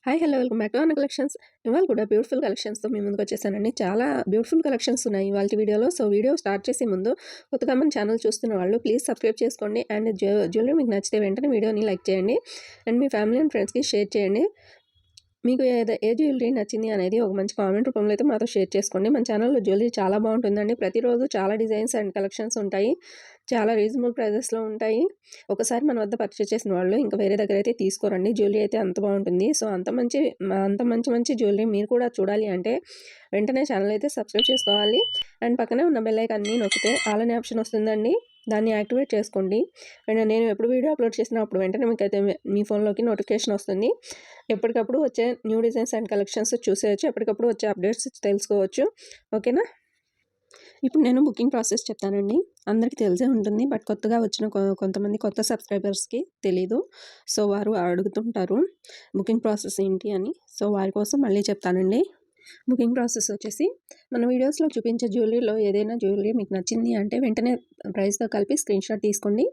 Hi hello welcome back to అన్న collections. ఇవాళ కూడా బ్యూటిఫుల్ కలెక్షన్స్తో మీ ముందుకు వచ్చేసానండి. చాలా బ్యూటిఫుల్ కలెక్షన్స్ ఉన్నాయి ఇవాళ వీడియోలో. సో వీడియో స్టార్ట్ చేసే ముందు కొత్తగా మన ఛానల్ చూస్తున్న వాళ్ళు ప్లీజ్ సబ్స్క్రైబ్ చేసుకోండి. అండ్ జ్యువెలరీ మీకు నచ్చితే వెంటనే వీడియోని లైక్ చేయండి అండ్ మీ ఫ్యామిలీ అండ్ ఫ్రెండ్స్కి షేర్ చేయండి. మీకు ఏ జ్యువెలరీ నచ్చింది అనేది ఒక మంచి కామెంట్ రూపంలో అయితే మాతో షేర్ చేసుకోండి. మన ఛానల్లో జ్యువెలరీ చాలా బాగుంటుందండి. ప్రతిరోజు చాలా డిజైన్స్ అండ్ కలెక్షన్స్ ఉంటాయి. చాలా రీజనబుల్ ప్రైజెస్లో ఉంటాయి. ఒకసారి మన వద్ద పర్చేస్ చేసిన వాళ్ళు ఇంకా వేరే దగ్గర అయితే తీసుకోరండి. జ్యువెలరీ అయితే అంత బాగుంటుంది. సో అంత మంచి జ్యువెలరీ మీరు కూడా చూడాలి అంటే వెంటనే ఛానల్ అయితే సబ్స్క్రైబ్ చేసుకోవాలి. అండ్ పక్కనే ఉన్న బెల్ ఐకాన్ని నొక్కితే ఆల్ అనే ఆప్షన్ వస్తుందండి. దాన్ని యాక్టివేట్ చేసుకోండి. అండ్ నేను ఎప్పుడు వీడియో అప్లోడ్ చేసినా అప్పుడు వెంటనే మీకు అయితే మీ ఫోన్లోకి నోటిఫికేషన్ వస్తుంది. ఎప్పటికప్పుడు వచ్చే న్యూ డిజైన్స్ అండ్ కలెక్షన్స్ చూసేయచ్చు. ఎప్పటికప్పుడు వచ్చే అప్డేట్స్ తెలుసుకోవచ్చు. ఓకేనా? ఇప్పుడు నేను బుకింగ్ ప్రాసెస్ చెప్తానండి. అందరికీ తెలిసే ఉంటుంది. బట్ కొత్తగా వచ్చిన కొంతమంది కొత్త సబ్స్క్రైబర్స్కి తెలీదు. సో వారు అడుగుతుంటారు బుకింగ్ ప్రాసెస్ ఏంటి అని. సో వారి కోసం మళ్ళీ చెప్తానండి. బుకింగ్ ప్రాసెస్ వచ్చేసి మన వీడియోస్లో చూపించే జ్యువెలరీలో ఏదైనా జ్యువెలరీ మీకు నచ్చింది అంటే వెంటనే ప్రైస్తో కలిపి స్క్రీన్ షాట్ తీసుకోండి.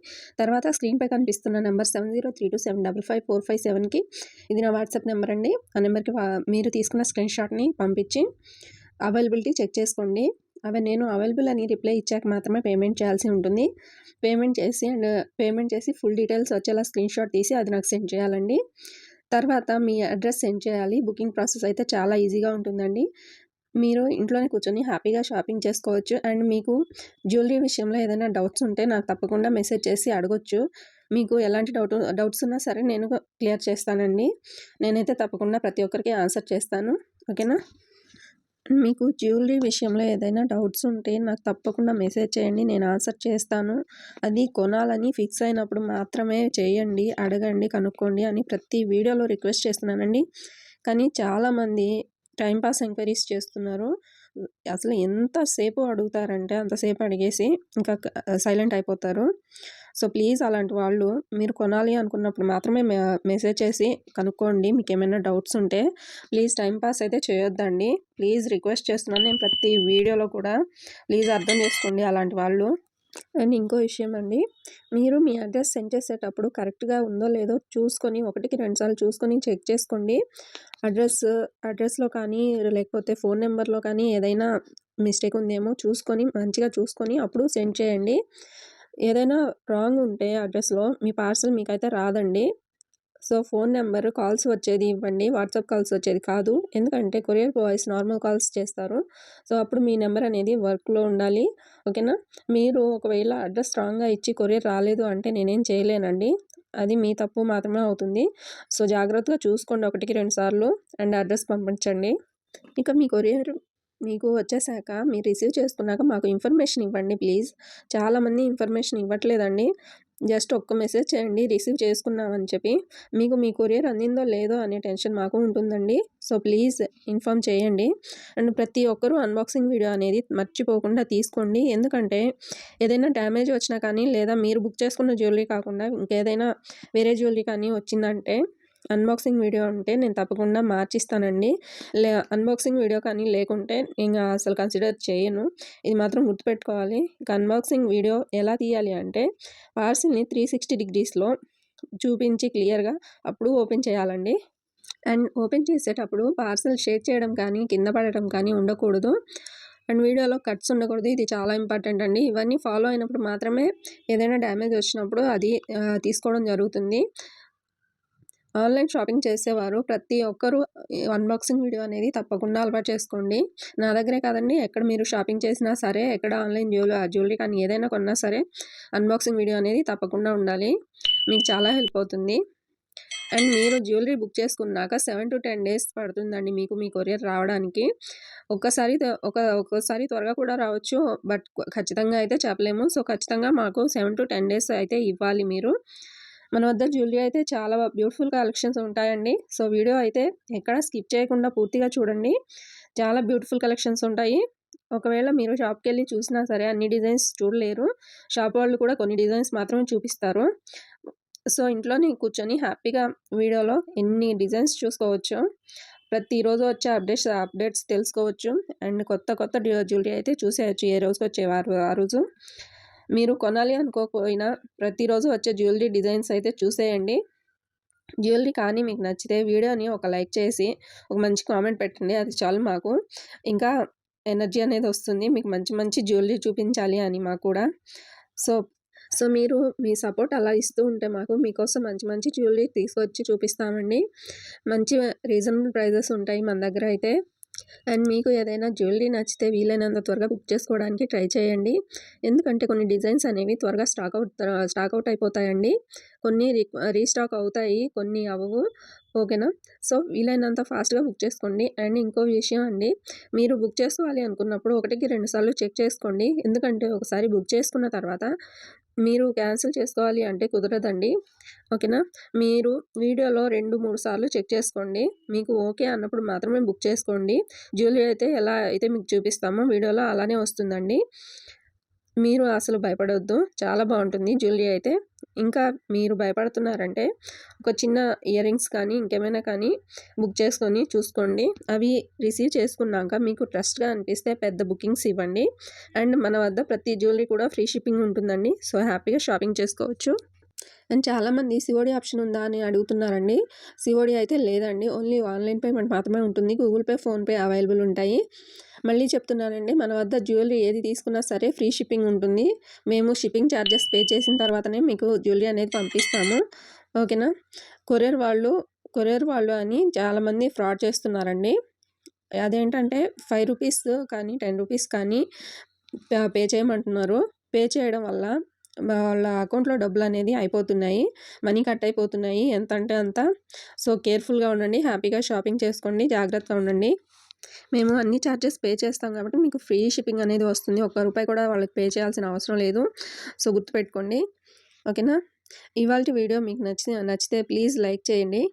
తర్వాత స్క్రీన్పై కనిపిస్తున్న నెంబర్ 7032755457కి ఇది నా వాట్సాప్ నెంబర్ అండి. ఆ నెంబర్కి మీరు తీసుకున్న స్క్రీన్ షాట్ని పంపించి అవైలబిలిటీ చెక్ చేసుకోండి. నేను అవైలబుల్ అని రిప్లై ఇచ్చాక మాత్రమే పేమెంట్ చేయాల్సి ఉంటుంది. పేమెంట్ చేసి ఫుల్ డీటెయిల్స్ వచ్చేలా స్క్రీన్ షాట్ తీసి అది నాకు సెండ్ చేయాలండి. తర్వాత మీ అడ్రస్ సెండ్ చేయాలి. బుకింగ్ ప్రాసెస్ అయితే చాలా ఈజీగా ఉంటుందండి. మీరు ఇంట్లోనే కూర్చొని హ్యాపీగా షాపింగ్ చేసుకోవచ్చు. అండ్ మీకు జ్యువెలరీ విషయంలో ఏదైనా డౌట్స్ ఉంటే నాకు తప్పకుండా మెసేజ్ చేసి అడగొచ్చు. మీకు ఎలాంటి డౌట్స్ ఉన్నా సరే నేను క్లియర్ చేస్తానండి. నేనైతే తప్పకుండా ప్రతి ఒక్కరికి ఆన్సర్ చేస్తాను. ఓకేనా? మీకు జ్యువెలరీ విషయంలో ఏదైనా డౌట్స్ ఉంటే నాకు తప్పకుండా మెసేజ్ చేయండి. నేను ఆన్సర్ చేస్తాను. అది కొనాలని ఫిక్స్ అయినప్పుడు మాత్రమే చేయండి, అడగండి, కనుక్కోండి అని ప్రతి వీడియోలో రిక్వెస్ట్ చేస్తున్నానండి. కానీ చాలామంది టైంపాస్ ఎంక్వైరీస్ చేస్తున్నారు. అసలు ఎంతసేపు అడుగుతారంటే అంతసేపు అడిగేసి ఇంకా సైలెంట్ అయిపోతారు. సో ప్లీజ్ అలాంటి వాళ్ళు మీరు కొనాలి అనుకున్నప్పుడు మాత్రమే మెసేజ్ చేసి కనుక్కోండి. మీకు ఏమైనా డౌట్స్ ఉంటే ప్లీజ్ టైంపాస్ అయితే చేయొద్దండి. ప్లీజ్ రిక్వెస్ట్ చేస్తున్నాను నేను ప్రతి వీడియోలో కూడా. ప్లీజ్ అర్థం చేసుకోండి అలాంటి వాళ్ళు. అండ్ ఇంకో విషయం అండి, మీరు మీ అడ్రస్ సెండ్ చేసేటప్పుడు కరెక్ట్గా ఉందో లేదో చూసుకొని 1కి 2 సార్లు చూసుకొని చెక్ చేసుకోండి. అడ్రస్లో కానీ లేకపోతే ఫోన్ నెంబర్లో కానీ ఏదైనా మిస్టేక్ ఉందేమో మంచిగా చూసుకొని అప్పుడు సెండ్ చేయండి. ఏదైనా రాంగ్ ఉంటే అడ్రస్లో మీ పార్సల్ మీకైతే రాదండి. సో ఫోన్ నెంబర్ కాల్స్ వచ్చేది ఇవ్వండి, వాట్సాప్ కాల్స్ వచ్చేది కాదు. ఎందుకంటే కొరియర్ బాయ్స్ నార్మల్ కాల్స్ చేస్తారు. సో అప్పుడు మీ నెంబర్ అనేది వర్క్లో ఉండాలి. ఓకేనా? మీరు ఒకవేళ అడ్రస్ రాంగ్గా ఇచ్చి కొరియర్ రాలేదు అంటే నేనేం చేయలేనండి. అది మీ తప్పు మాత్రమే అవుతుంది. సో జాగ్రత్తగా చూసుకోండి 1కి 2 సార్లు అండ్ అడ్రస్ పంపించండి. ఇక మీ కొరియర్ మీకు వచ్చేసాక మీరు రిసీవ్ చేసుకున్నాక మాకు ఇన్ఫర్మేషన్ ఇవ్వండి ప్లీజ్. చాలామంది ఇన్ఫర్మేషన్ ఇవ్వట్లేదండి. జస్ట్ ఒక్క మెసేజ్ చేయండి రిసీవ్ చేసుకున్నామని చెప్పి. మీకు మీ కొరియర్ అందిందో లేదో అనే టెన్షన్ మాకు ఉంటుందండి. సో ప్లీజ్ ఇన్ఫామ్ చేయండి. అండ్ ప్రతి ఒక్కరూ అన్బాక్సింగ్ వీడియో అనేది మర్చిపోకుండా తీసుకోండి. ఎందుకంటే ఏదైనా డ్యామేజ్ వచ్చినా కానీ లేదా మీరు బుక్ చేసుకున్న జ్యువెలరీ కాకుండా ఇంకేదైనా వేరే జ్యువెలరీ కానీ వచ్చిందంటే అన్బాక్సింగ్ వీడియో ఉంటే నేను తప్పకుండా మార్చిస్తానండి. అన్బాక్సింగ్ వీడియో కానీ లేకుంటే ఇంకా అసలు కన్సిడర్ చేయను. ఇది మాత్రం గుర్తుపెట్టుకోవాలి. ఇక అన్బాక్సింగ్ వీడియో ఎలా తీయాలి అంటే పార్సిల్ని 360 డిగ్రీస్లో చూపించి క్లియర్గా అప్పుడు ఓపెన్ చేయాలండి. అండ్ ఓపెన్ చేసేటప్పుడు పార్సల్ షేక్ చేయడం కానీ కింద పడటం కానీ ఉండకూడదు. అండ్ వీడియోలో కట్స్ ఉండకూడదు. ఇది చాలా ఇంపార్టెంట్ అండి. ఇవన్నీ ఫాలో అయినప్పుడు మాత్రమే ఏదైనా డ్యామేజ్ వచ్చినప్పుడు అది తీసుకోవడం జరుగుతుంది. ఆన్లైన్ షాపింగ్ చేసేవారు ప్రతి ఒక్కరూ అన్బాక్సింగ్ వీడియో అనేది తప్పకుండా అలవాటు చేసుకోండి. నా దగ్గరే కాదండి, ఎక్కడ మీరు షాపింగ్ చేసినా సరే, ఎక్కడ ఆన్లైన్ జ్యువెలరీ కానీ ఏదైనా కొన్నా సరే అన్బాక్సింగ్ వీడియో అనేది తప్పకుండా ఉండాలి. మీకు చాలా హెల్ప్ అవుతుంది. అండ్ మీరు జ్యువెలరీ బుక్ చేసుకున్నాక 7 to 10 డేస్ పడుతుందండి మీకు మీ కొరియర్ రావడానికి. ఒక్కోసారి త్వరగా కూడా రావచ్చు. బట్ ఖచ్చితంగా అయితే చెప్పలేము. సో ఖచ్చితంగా మాకు 7 to 10 డేస్ అయితే ఇవ్వాలి మీరు. మన వద్ద జ్యువెలరీ అయితే చాలా బ్యూటిఫుల్ కలెక్షన్స్ ఉంటాయండి. సో వీడియో అయితే ఎక్కడ స్కిప్ చేయకుండా పూర్తిగా చూడండి. చాలా బ్యూటిఫుల్ కలెక్షన్స్ ఉంటాయి. ఒకవేళ మీరు షాప్కి వెళ్ళి చూసినా సరే అన్ని డిజైన్స్ చూడలేరు. షాప్ వాళ్ళు కూడా కొన్ని డిజైన్స్ మాత్రమే చూపిస్తారు. సో ఇంట్లోనే కూర్చొని హ్యాపీగా వీడియోలో ఎన్ని డిజైన్స్ చూసుకోవచ్చు. ప్రతిరోజు వచ్చే అప్డేట్స్ తెలుసుకోవచ్చు. అండ్ కొత్త జ్యువెలరీ అయితే చూసేయచ్చు. ఏ రోజుకి వచ్చేవారు ఆ రోజు. మీరు కొనాలి అనుకోకపోయినా ప్రతిరోజు వచ్చే జ్యువెలరీ డిజైన్స్ అయితే చూసేయండి. జ్యువెలరీ కానీ మీకు నచ్చితే వీడియోని ఒక లైక్ చేసి ఒక మంచి కామెంట్ పెట్టండి. అది చాలు మాకు. ఇంకా ఎనర్జీ అనేది వస్తుంది. మీకు మంచి మంచి జ్యువెలరీ చూపించాలి అని మాకు కూడా. సో సో మీరు మీ సపోర్ట్ అలా ఇస్తూ ఉంటే మాకు మీకోసం మంచి మంచి జ్యువెలరీ తీసుకొచ్చి చూపిస్తామండి. మంచి రీజనబుల్ ప్రైజెస్ ఉంటాయి మన దగ్గర అయితే. అండ్ మీకు ఏదైనా జ్యువెలరీ నచ్చితే వీలైనంత త్వరగా బుక్ చేసుకోవడానికి ట్రై చేయండి. ఎందుకంటే కొన్ని డిజైన్స్ అనేవి త్వరగా స్టాక్ అవుట్ అయిపోతాయండి. కొన్ని రీస్టాక్ అవుతాయి, కొన్ని అవ్వవు. ఓకేనా? సో వీలైనంత ఫాస్ట్‌గా బుక్ చేసుకోండి. అండ్ ఇంకో విషయం అండి, మీరు బుక్ చేసుకోవాలి అనుకున్నప్పుడు 1కి 2 సార్లు చెక్ చేసుకోండి. ఎందుకంటే ఒకసారి బుక్ చేసుకున్న తర్వాత మీరు క్యాన్సిల్ చేసుకోవాలి అంటే కుదరదండి. ఓకేనా? మీరు వీడియోలో 2, 3 సార్లు చెక్ చేసుకోండి. మీకు ఓకే అన్నప్పుడు మాత్రమే బుక్ చేసుకోండి. జ్యువెలరీ అయితే ఎలా అయితే మీకు చూపిస్తామో వీడియోలో అలానే వస్తుందండి. మీరు అసలు భయపడొద్దు. చాలా బావుంటుంది జ్యువెలరీ అయితే. ఇంకా మీరు భయపడుతున్నారంటే ఒక చిన్న ఇయర్ రింగ్స్ కానీ, ఇంకేమైనా కానీ బుక్ చేసుకొని చూసుకోండి. అవి రిసీవ్ చేసుకున్నాక మీకు ట్రస్ట్‌గా అనిపిస్తే పెద్ద బుకింగ్స్ ఇవ్వండి. అండ్ మన వద్ద ప్రతి జ్యువెలరీ కూడా ఫ్రీ షిప్పింగ్ ఉంటుందండి. సో హ్యాపీగా షాపింగ్ చేసుకోవచ్చు. అండ్ చాలామంది సిఓడి ఆప్షన్ ఉందా అని అడుగుతున్నారండి. సిఓడి అయితే లేదండి. ఓన్లీ ఆన్‌లైన్ పేమెంట్ మాత్రమే ఉంటుంది. గూగుల్ పే, ఫోన్‌పే అవైలబుల్ ఉంటాయి. మళ్ళీ చెప్తున్నానండి, మన వద్ద జ్యువెలరీ ఏది తీసుకున్నా సరే ఫ్రీ షిప్పింగ్ ఉంటుంది. మేము షిప్పింగ్ ఛార్జెస్ పే చేసిన తర్వాతనే మీకు జ్యువెలరీ అనేది పంపిస్తాము. ఓకేనా? కొరియర్ వాళ్ళు అని చాలామంది ఫ్రాడ్ చేస్తున్నారండి. అదేంటంటే రూ. 5 కానీ, రూ. 10 కానీ పే చేయమంటున్నారు. పే చేయడం వల్ల వాళ్ళ అకౌంట్‌లో డబ్బులనేది అయిపోతున్నాయి. మనీ కట్ అయిపోతున్నాయి. ఎంతంటే అంత. సో కేర్‌ఫుల్‌గా ఉండండి. హ్యాపీగా షాపింగ్ చేసుకోండి. జాగ్రత్తగా ఉండండి. మేము అన్ని ఛార్జెస్ పే చేస్తాం కాబట్టి మీకు ఫ్రీ షిప్పింగ్ అనేది వస్తుంది. ఒక్క రూపాయి కూడా వాళ్ళకి పే చేయాల్సిన అవసరం లేదు. సో గుర్తుపెట్టుకోండి. ఓకేనా? ఇవాల్టి వీడియో మీకు నచ్చితే ప్లీజ్ లైక్ చేయండి.